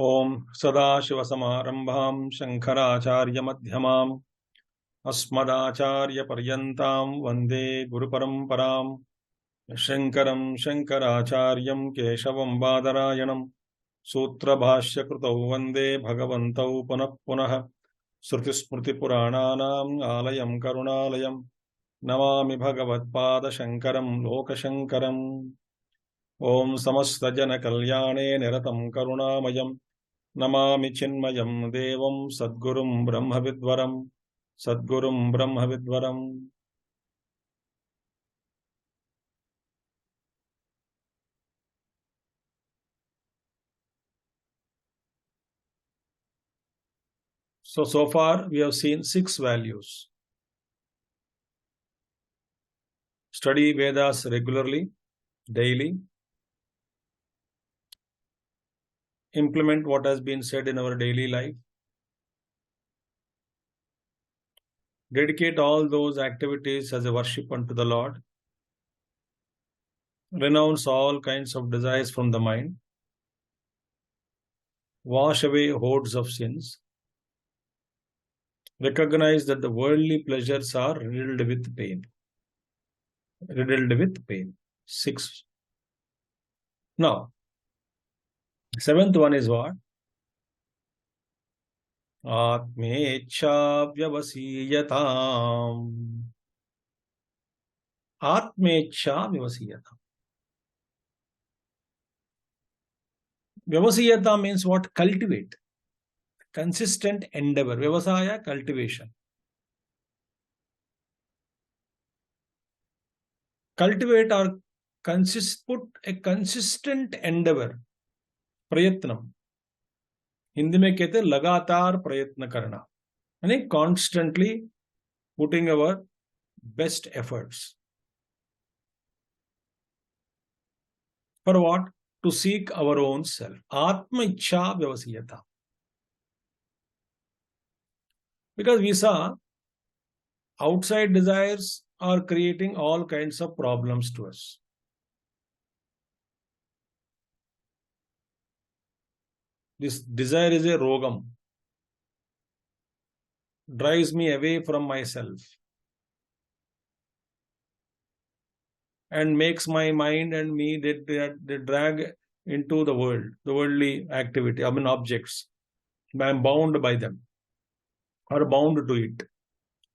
Om Sadashivasamarambham Shankaracharya Madhyamam Asmadacharya Paryantam Vande Guru Paramparam Shankaram Shankaracharyam Keshavam Badarayanam Sutra Bhashya Krutau Vande Bhagavantau Punah Punah Sruti Smriti Purananam Alayam Karunalayam Namami Bhagavad Pada Shankaram Loka Shankaram Om Samasta Jana Kalyane Niratam Karunamayam Namami Chinmayam Devam Sadgurum Brahmavidvaram Sadgurum Brahmavidvaram. So far we have seen 6 values. Study Vedas regularly, daily. Implement what has been said in our daily life. Dedicate all those activities as a worship unto the Lord. Renounce all kinds of desires from the mind. Wash away hordes of sins. Recognize that the worldly pleasures are riddled with pain. Riddled with pain. 6. Now, 7th one is what? Atmecha vyavasiyatam. Atmecha vyavasiyatam. Vyavasiyata means what? Cultivate. Consistent endeavor. Vyavasaya, cultivation. Cultivate or put a consistent endeavor. Prayatnam. Hindi में कहते हैं लगातार प्रयत्न करना, यानी constantly putting our best efforts. For what? To seek our own self. Atma Ichha Vyavasiyata. Because we saw outside desires are creating all kinds of problems to us. This desire is a rogam. Drives me away from myself. And makes my mind and me, they drag into the world, the worldly activity, objects. I am bound by them. Or bound to it,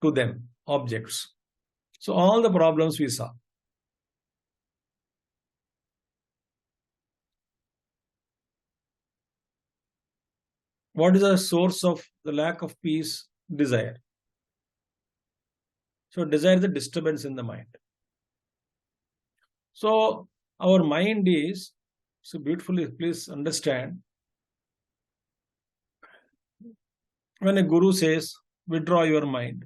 to them, objects. So all the problems we saw. What is the source of the lack of peace? Desire. So desire is the disturbance in the mind. So our mind is, so beautifully, please understand, when a guru says, withdraw your mind,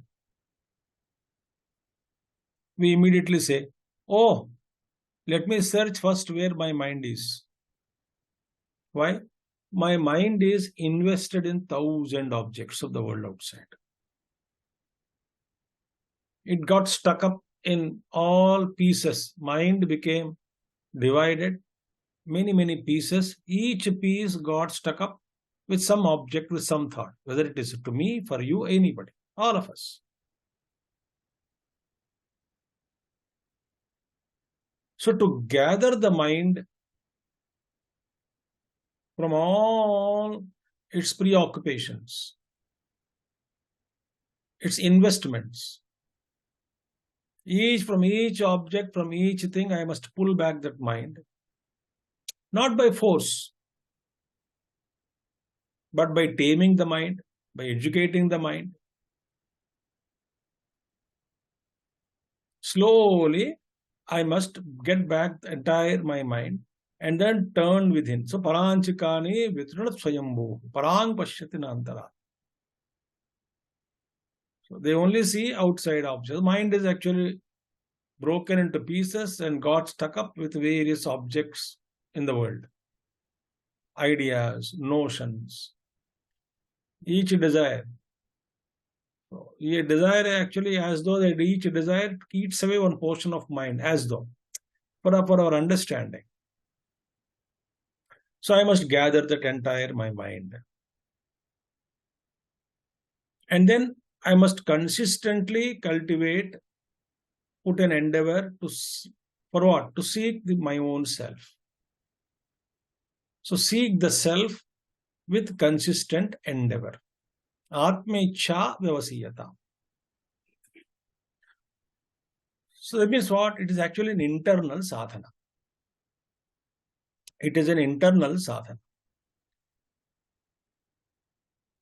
we immediately say, oh, let me search first where my mind is. Why? My mind is invested in 1,000 objects of the world outside. It got stuck up in all pieces. Mind became divided, many pieces. Each piece got stuck up with some object, with some thought, whether it is to me, for you, anybody, all of us. So to gather the mind from all its preoccupations, its investments, from each object, from each thing, I must pull back that mind. Not by force, but by taming the mind, by educating the mind. Slowly, I must get back the entire my mind and then turn within. So, paranchikani vitranat swayambhu, parang pashyati nantara. So, they only see outside objects. Mind is actually broken into pieces and got stuck up with various objects in the world. Ideas, notions, each desire. So, a desire actually, as though that each desire eats away one portion of mind, as though, for our understanding. So I must gather that entire my mind. And then I must consistently cultivate, put an endeavor to, for what? To seek my own self. So seek the self with consistent endeavor. Atmecha vyavasiyata. So that means what? It is actually an internal sadhana. It is an internal sadhana.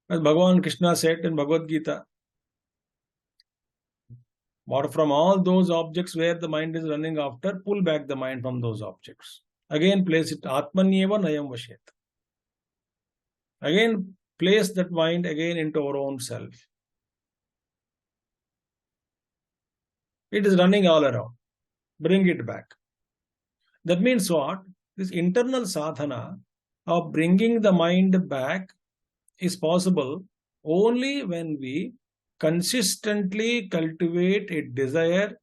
As Bhagavan Krishna said in Bhagavad Gita, what from all those objects where the mind is running after, pull back the mind from those objects. Again, place it Atmanyeva Nayam Vashet. Again, place that mind again into our own self. It is running all around. Bring it back. That means what? This internal sadhana of bringing the mind back is possible only when we consistently cultivate a desire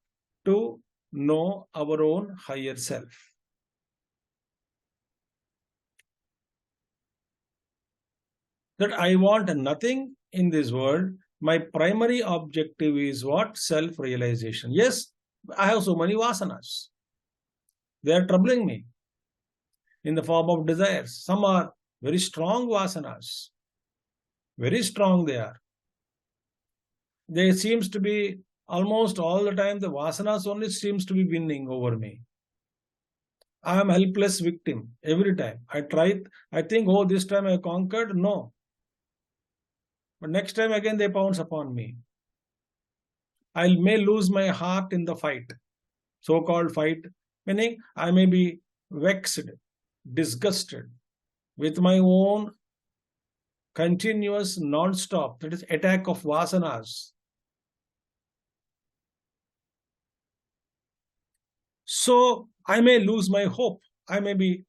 to know our own higher self. That I want nothing in this world. My primary objective is what? Self-realization. Yes, I have so many vasanas. They are troubling me in the form of desires. Some are very strong vasanas. Very strong they are. There seems to be almost all the time the vasanas only seems to be winning over me. I am helpless victim every time. I try, I think, oh, this time I conquered. No. But next time again they pounce upon me. I may lose my heart in the fight, so-called fight, meaning I may be vexed, disgusted with my own continuous, non-stop, that is attack of vasanas. So I may lose my hope. I may be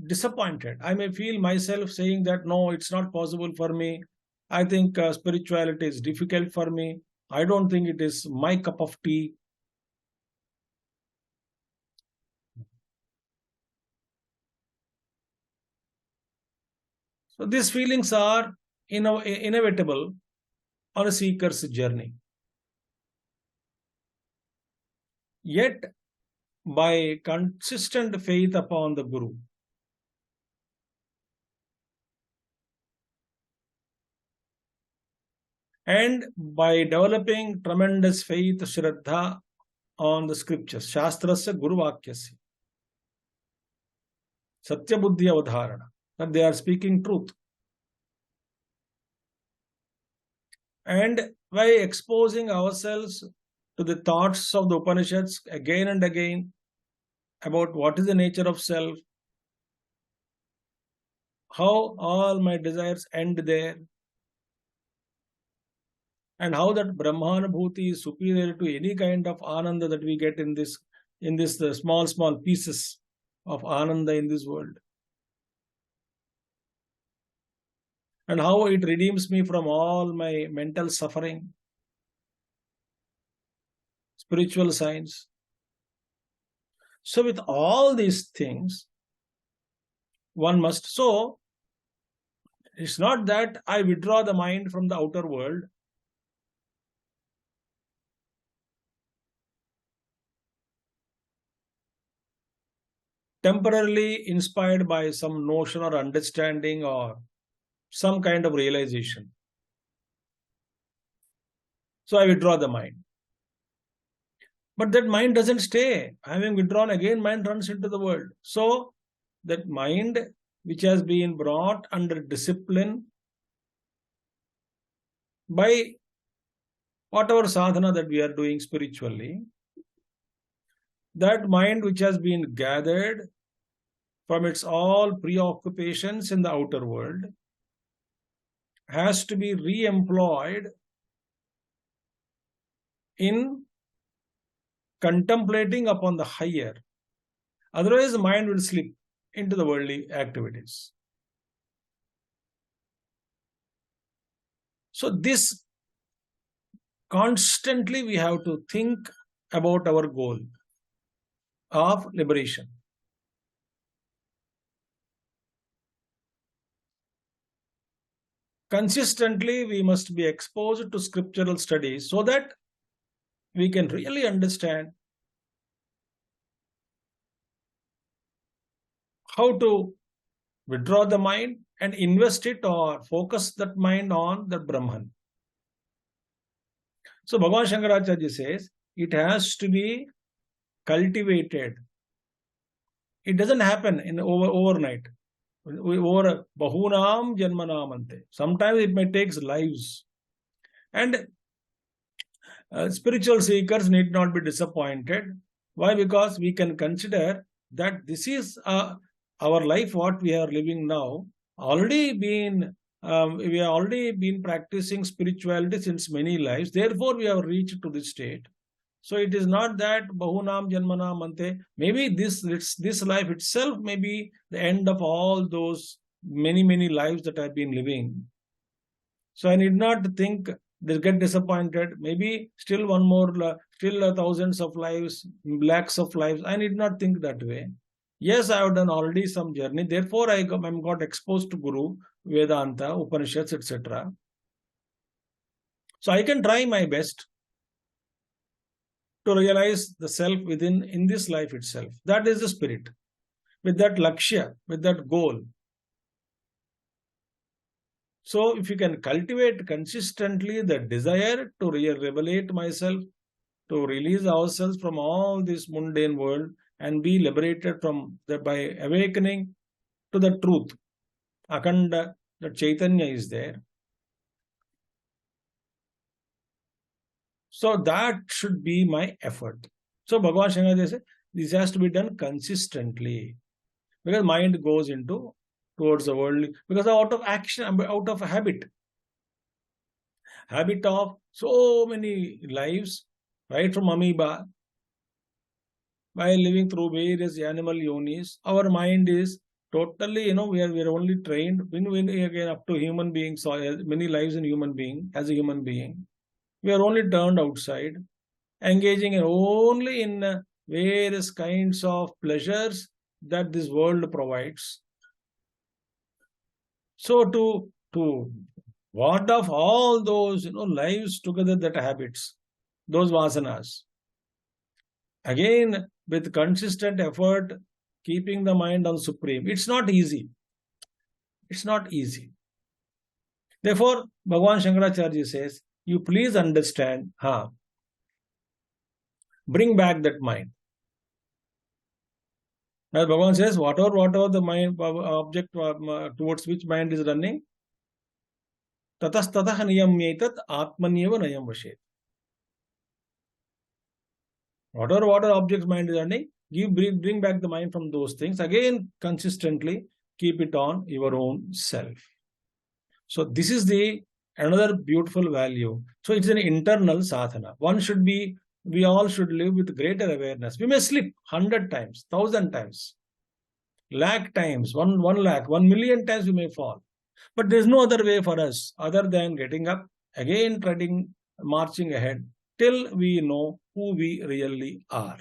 disappointed. I may feel myself saying that, no, it's not possible for me. I think spirituality is difficult for me. I don't think it is my cup of tea. So these feelings are inevitable on a seeker's journey. Yet, by consistent faith upon the Guru, and by developing tremendous faith, Shraddha on the scriptures, Shastrasya Guru Vakyasya, Satya Buddhi Avadharana, that they are speaking truth. And by exposing ourselves to the thoughts of the Upanishads again and again about what is the nature of self, how all my desires end there, and how that Brahmanubhuti is superior to any kind of ananda that we get in this small pieces of ananda in this world. And how it redeems me from all my mental suffering, spiritual science. So with all these things, one must, so it's not that I withdraw the mind from the outer world. Temporarily inspired by some notion or understanding or some kind of realization. So I withdraw the mind. But that mind doesn't stay. Having withdrawn again, mind runs into the world. So that mind which has been brought under discipline by whatever sadhana that we are doing spiritually, that mind which has been gathered from its all preoccupations in the outer world has to be re-employed in contemplating upon the higher. Otherwise, the mind will slip into the worldly activities. So this constantly we have to think about our goal of liberation. consistently we must be exposed to scriptural studies so that we can really understand how to withdraw the mind and invest it or focus that mind on the Brahman. So Bhagavan Shankaracharya says it has to be cultivated. It doesn't happen in overnight. Over bahunam janmanamante. Sometimes it may take lives. And spiritual seekers need not be disappointed. Why? Because we can consider that this is our life, what we are living now, we have already been practicing spirituality since many lives. Therefore, we have reached to this state. So it is not that bahunam janmanam ante. Maybe this life itself may be the end of all those many lives that I've been living. So I need not think they get disappointed. Maybe still one more, still thousands of lives, lakhs of lives. I need not think that way. Yes, I have done already some journey. Therefore, I got exposed to Guru, Vedanta, Upanishads, etc. So I can try my best to realize the self within in this life itself. That is the spirit. With that lakshya, with that goal. So if you can cultivate consistently the desire to revelate myself, to release ourselves from all this mundane world and be liberated from that by awakening to the truth, Akhanda, the Chaitanya is there. So that should be my effort. So Bhagavan Shankaracharya says this has to be done consistently, because mind goes into towards the world, because out of action, out of habit of so many lives, right from amoeba, by living through various animal yonis, our mind is totally, we are only trained when again up to human beings, so many lives in human being, as a human being. We are only turned outside, engaging only in various kinds of pleasures that this world provides. So to ward off all those lives together, that habits, those vasanas, again with consistent effort, keeping the mind on supreme. It's not easy. It's not easy. Therefore, Bhagavan Shankaracharya says, you please understand, bring back that mind. As Bhagavan says, whatever the mind object towards which mind is running, tatas tatah niyamyetat atmanyeva nayam vashet. Whatever objects mind is running, bring back the mind from those things. Again, consistently keep it on your own self. So this is another beautiful value. So it's an internal sadhana. We all should live with greater awareness. We may slip 100 times, 1,000 times, lakh times, 1 lakh, 1 million times we may fall. But there's no other way for us other than getting up, again marching ahead till we know who we really are.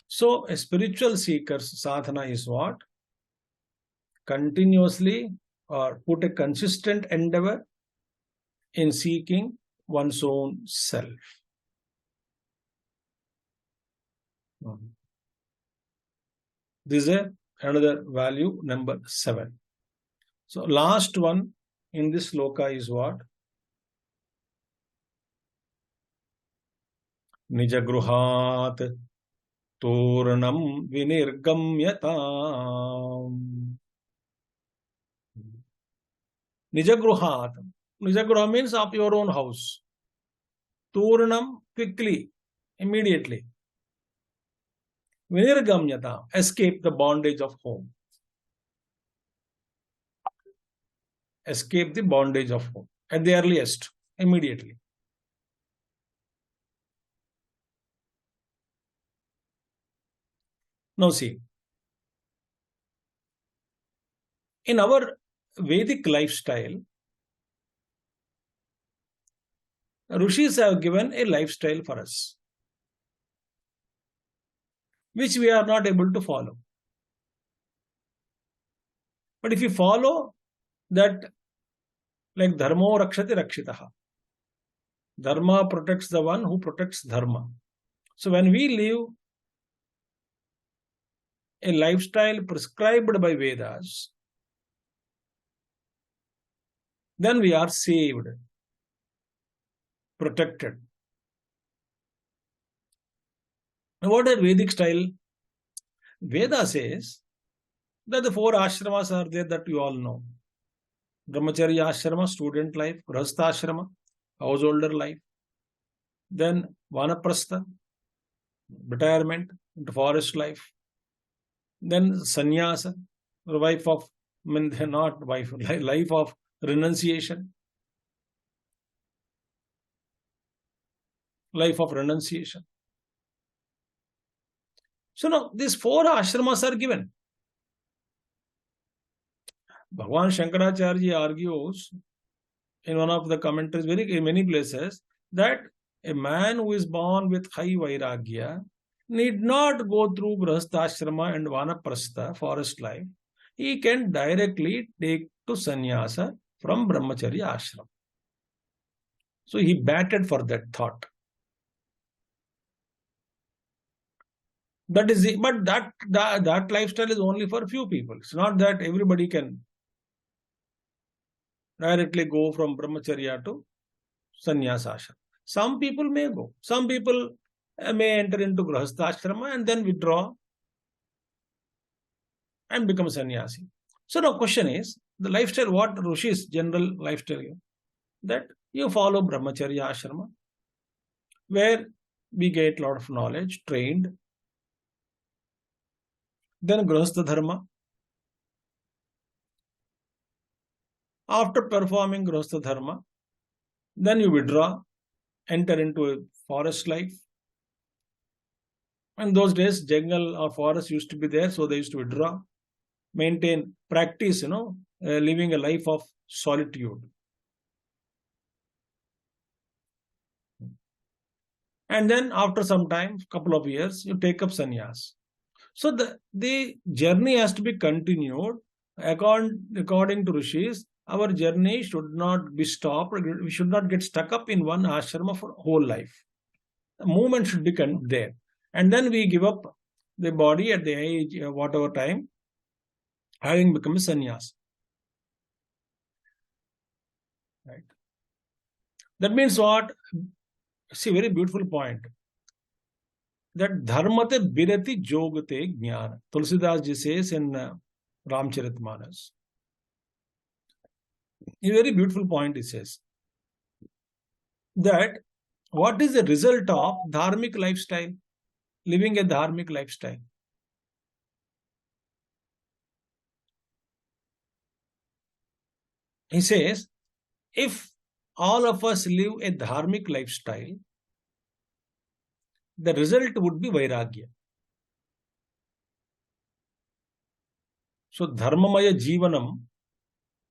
So a spiritual seeker's sadhana is what? Continuously or put a consistent endeavor in seeking one's own self. This is another value, number 7. So last one in this sloka is what? Nijagruhat Turnam Vinirgamyatam. Nijagruhat. Nijagruha means of your own house. Turnam, quickly, immediately. Vinirgamyata, escape the bondage of home. Escape the bondage of home at the earliest, immediately. Now see, in our Vedic lifestyle, Rishis have given a lifestyle for us, which we are not able to follow. But if you follow that, like dharmo rakshati rakshitaha, dharma protects the one who protects dharma. So when we live a lifestyle prescribed by Vedas, then we are saved, protected. Now, what is Vedic style? Veda says that the 4 ashramas are there that you all know. Brahmacharya ashrama, student life; Grahastha ashrama, householder life; then Vanaprastha, retirement into forest life; then sannyasa, life of, I mean, not wife, life of renunciation. Life of renunciation. So now these 4 ashramas are given. Bhagavan Shankaracharya argues in one of the commentaries, in many places, that a man who is born with high vairagya need not go through grahastha and vanaprastha, forest life. He can directly take to sannyasa from brahmacharya ashram. So he batted for that thought. That is it. But that lifestyle is only for few people. It's not that everybody can directly go from brahmacharya to sannyasa ashram. Some people may go. Some people may enter into grahastha ashrama and then withdraw and become sannyasi. So the question is, the lifestyle, what Rishi's general lifestyle, that you follow brahmacharya ashrama, where we get a lot of knowledge, trained. Then grahastha dharma. After performing grahastha dharma, then you withdraw, enter into a forest life. In those days, jungle or forest used to be there, so they used to withdraw, maintain, practice, living a life of solitude. And then after some time, couple of years, you take up sannyas. So the journey has to be continued. According to Rishis, our journey should not be stopped. We should not get stuck up in one ashrama for whole life. The movement should be there. And then we give up the body at the age, whatever time, having become a sannyas. Right. That means what? See, very beautiful point. That dharmate birati jogate jnana. Tulsidas ji says in Ramcharitmanas. A very beautiful point, he says. That what is the result of dharmic lifestyle? Living a dharmic lifestyle. He says, if all of us live a dharmic lifestyle, the result would be vairagya. So dharmamaya jivanam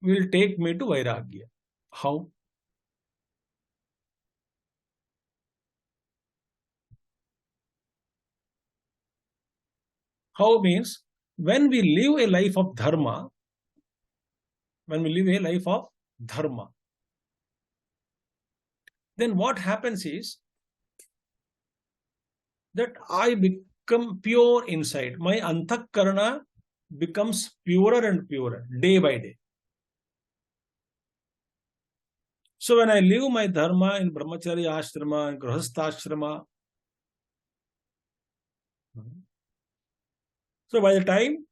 will take me to vairagya. How? How means, when we live a life of dharma, then what happens is that I become pure inside. My antakarana becomes purer and purer day by day. So when I live my dharma in brahmacharya ashrama and grahastha ashrama, so by the time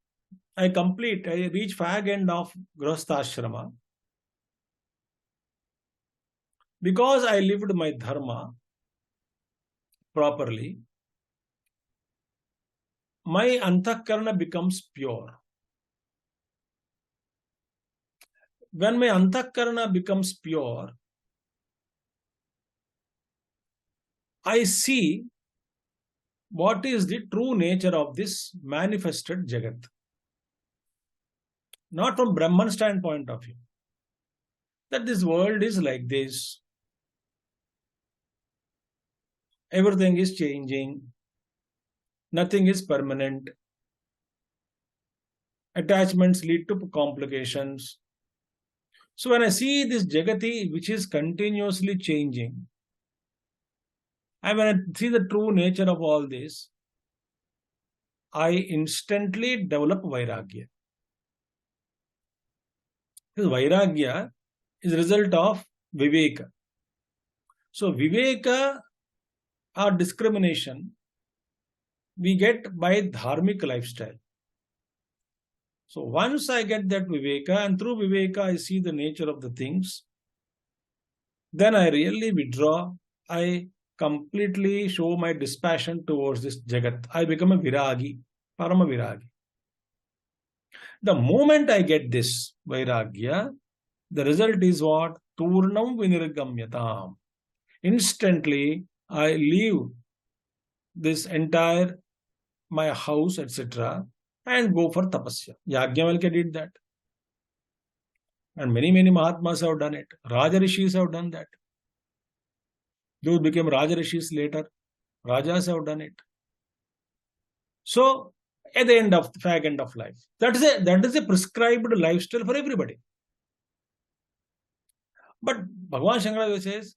I reach fag end of grahastha ashrama, because I lived my dharma properly, my antakarana becomes pure. When my antakarana becomes pure, I see what is the true nature of this manifested Jagat. Not from Brahman standpoint of view. That this world is like this. Everything is changing. Nothing is permanent. Attachments lead to complications. So when I see this Jagati, which is continuously changing, and when I see the true nature of all this, I instantly develop Vairagya. This Vairagya is a result of Viveka. So Viveka or discrimination we get by dharmic lifestyle. So once I get that Viveka, and through Viveka I see the nature of the things, then I really withdraw. I completely show my dispassion towards this Jagat. I become a Viragi, Parama Viragi. The moment I get this Vairagya, the result is what? Turnam Vinirgamyatam. Instantly, I leave this entire my house, etc., and go for tapasya. Yajnavalkya did that. And many Mahatmas have done it. Raja Rishis have done that. Those became Raja Rishis later. Rajas have done it. So, at the end of life, that is a prescribed lifestyle for everybody. But Bhagavan Shankaracharya says,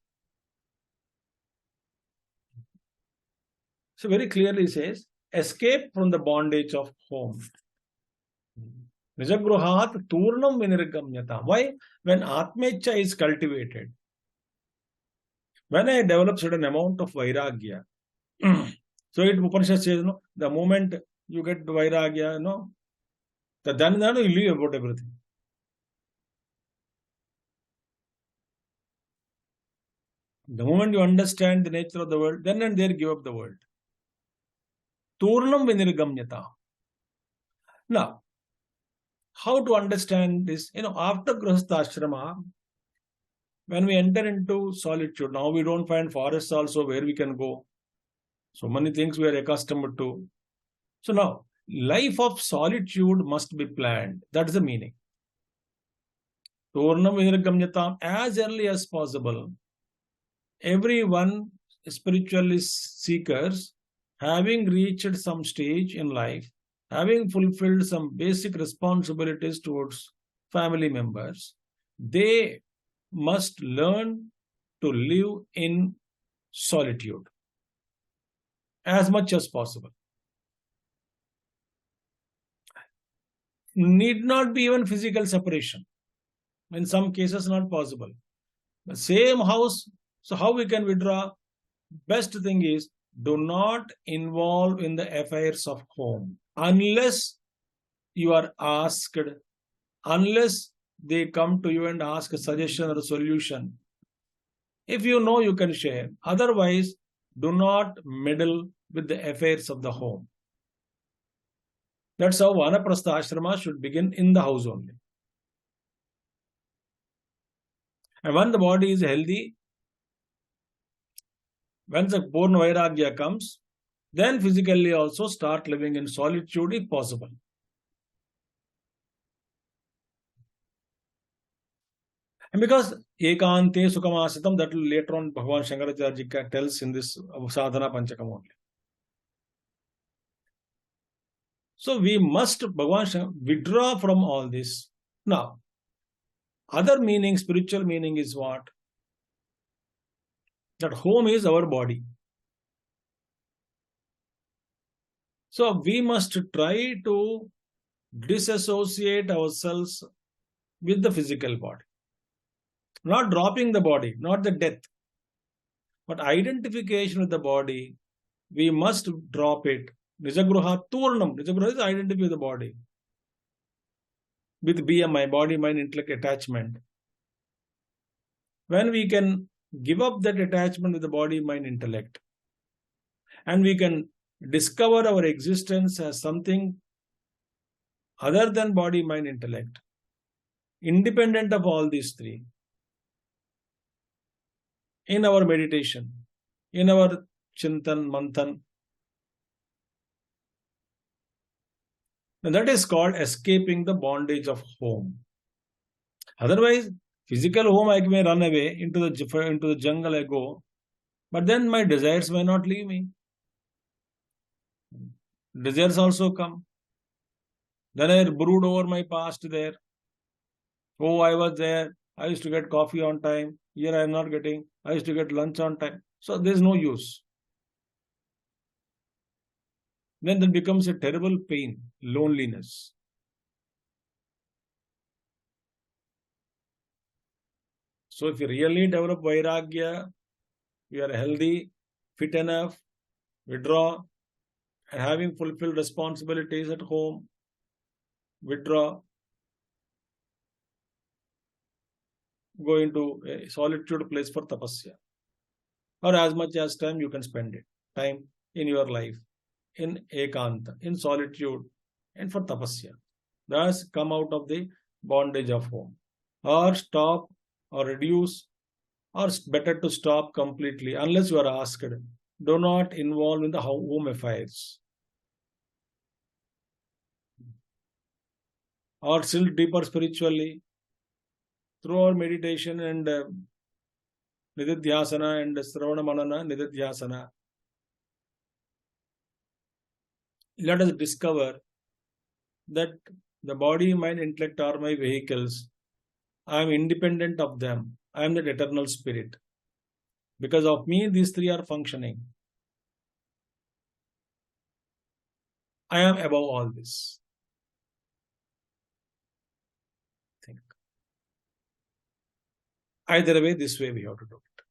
so very clearly says, escape from the bondage of home. Nijagruhat turnam vinirgamyata. Why? When Atmecha is cultivated, when I develop certain amount of Vairagya, so it Upanishad says, no, the moment you get Vairagya, then you leave about everything. The moment you understand the nature of the world, then and there give up the world. Turnam vinirgamyata. Now, how to understand this? After Grihastha when we enter into solitude, now we don't find forests also where we can go. So many things we are accustomed to. So now, life of solitude must be planned. That's the meaning. Turnam vinirgamyatam, as early as possible. Everyone, spiritual seekers, having reached some stage in life, having fulfilled some basic responsibilities towards family members, they must learn to live in solitude as much as possible. Need not be even physical separation. In some cases, not possible. The same house, so how we can withdraw? Best thing is, do not involve in the affairs of home unless you are asked, unless they come to you and ask a suggestion or a solution. If you know, you can share. Otherwise, do not meddle with the affairs of the home. That's how Vanaprastha ashrama should begin in the house only. And when the body is healthy, when the Purna Vairagya comes, then physically also start living in solitude if possible. And because Ekante Sukhamasitam, that will later on Bhagavan Shankaracharya tells in this Sadhana Panchakam only. So we must withdraw from all this. Now, other meaning, spiritual meaning is what? That home is our body. So we must try to disassociate ourselves with the physical body. Not dropping the body, not the death, but identification with the body. We must drop it. Nijagruha turnam. Nijagruha is identity with the body. With BMI, body, mind, intellect attachment. When we can give up that attachment with the body, mind, intellect, and we can discover our existence as something other than body, mind, intellect, independent of all these three, in our meditation, in our chintan, manthan, and that is called escaping the bondage of home. Otherwise, physical home, I may run away into the jungle, I go, but then my desires may not leave me. Desires also come. Then I brood over my past there. Oh, I was there. I used to get coffee on time. Here I am not getting. I used to get lunch on time. So there is no use. Then that becomes a terrible pain, loneliness. So if you really develop vairagya, you are healthy, fit enough, withdraw, and having fulfilled responsibilities at home, withdraw, go into a solitude place for tapasya. Or as much as time you can spend it. Time in your life, in ekanta, in solitude, and for tapasya. Thus come out of the bondage of home. Or stop, or reduce, or better to stop completely, unless you are asked. Do not involve in the home affairs. Or still deeper spiritually, through our meditation and nididhyasana and sravana manana nididhyasana, let us discover that the body, mind, intellect are my vehicles. I am independent of them. I am that eternal spirit. Because of me, these three are functioning. I am above all this. Think. Either way, this way we have to do it.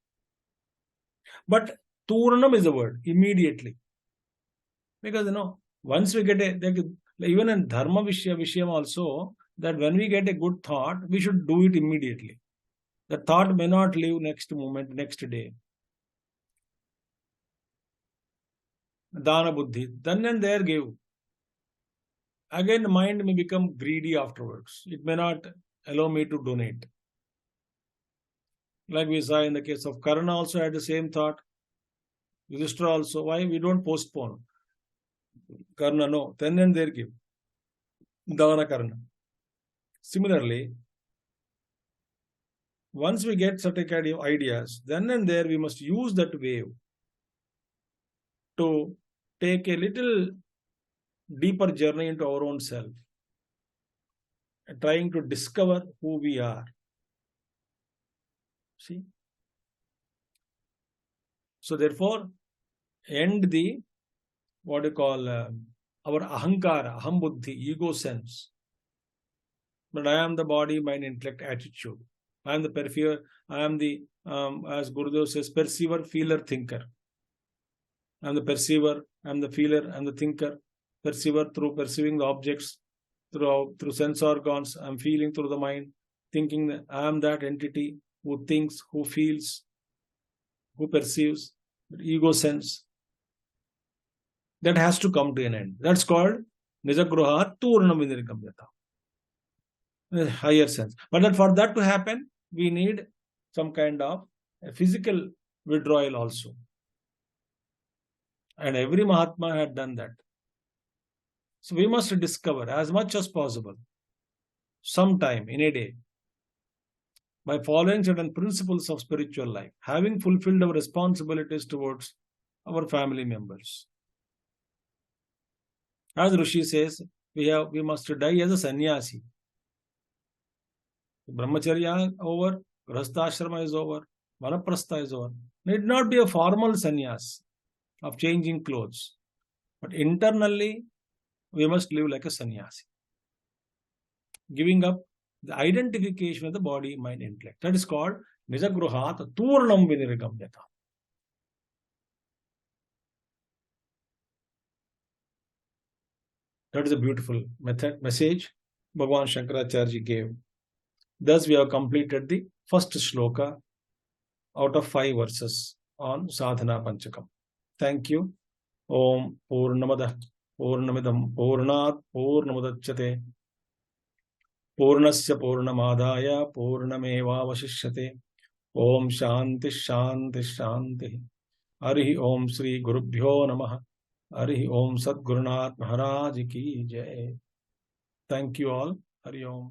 But Turnam is a word, immediately. Because, once we get even in Dharma Vishayam also, that when we get a good thought, we should do it immediately. The thought may not live next moment, next day. Dana Buddhi, then and there give. Again, the mind may become greedy afterwards. It may not allow me to donate. Like we saw in the case of Karna also had the same thought. Yudhishthira also. Why? We don't postpone. Karna, no. Then and there give. Dana Karna. Similarly, once we get certain kind of ideas, then and there we must use that wave to take a little deeper journey into our own self, trying to discover who we are. See? So therefore, end the, what you call, our ahankara, aham buddhi, ego sense. But I am the body, mind, intellect, attitude. I am the perceiver, I am the, as Gurudev says, perceiver, feeler, thinker. I am the perceiver, I am the feeler, I am the thinker. Perceiver through perceiving the objects, through sense organs. I am feeling through the mind, thinking that I am that entity who thinks, who feels, who perceives, ego sense. That has to come to an end. That's called Nijagruha Turnam Vinirigamyata. Higher sense. But that for that to happen, we need some kind of a physical withdrawal also. And every Mahatma had done that. So we must discover as much as possible, sometime in a day, by following certain principles of spiritual life, having fulfilled our responsibilities towards our family members. As Rishi says, we must die as a sannyasi. Brahmacharya over, Grahasthashrama is over, Vanaprastha is over. It need not be a formal sannyas of changing clothes, but internally we must live like a sannyasi, giving up the identification of the body, mind, intellect. That is called Nijagruhat Turnam Vinirigamyata. That is a beautiful message Bhagavan Shankaracharya gave. Thus, we have completed the first shloka out of 5 verses on Sadhana Panchakam. Thank you. Om Purnamada Purnamidam Purnat Purnamudachyate Purnasya Purnamadaya Purnameva Vashishyate. Om Shanti Shanti Shanti. Harihi Om Sri Gurubhyo Namaha. Harihi Om Sadgurunath Maharaj Ki Jai. Thank you all. Hari Om.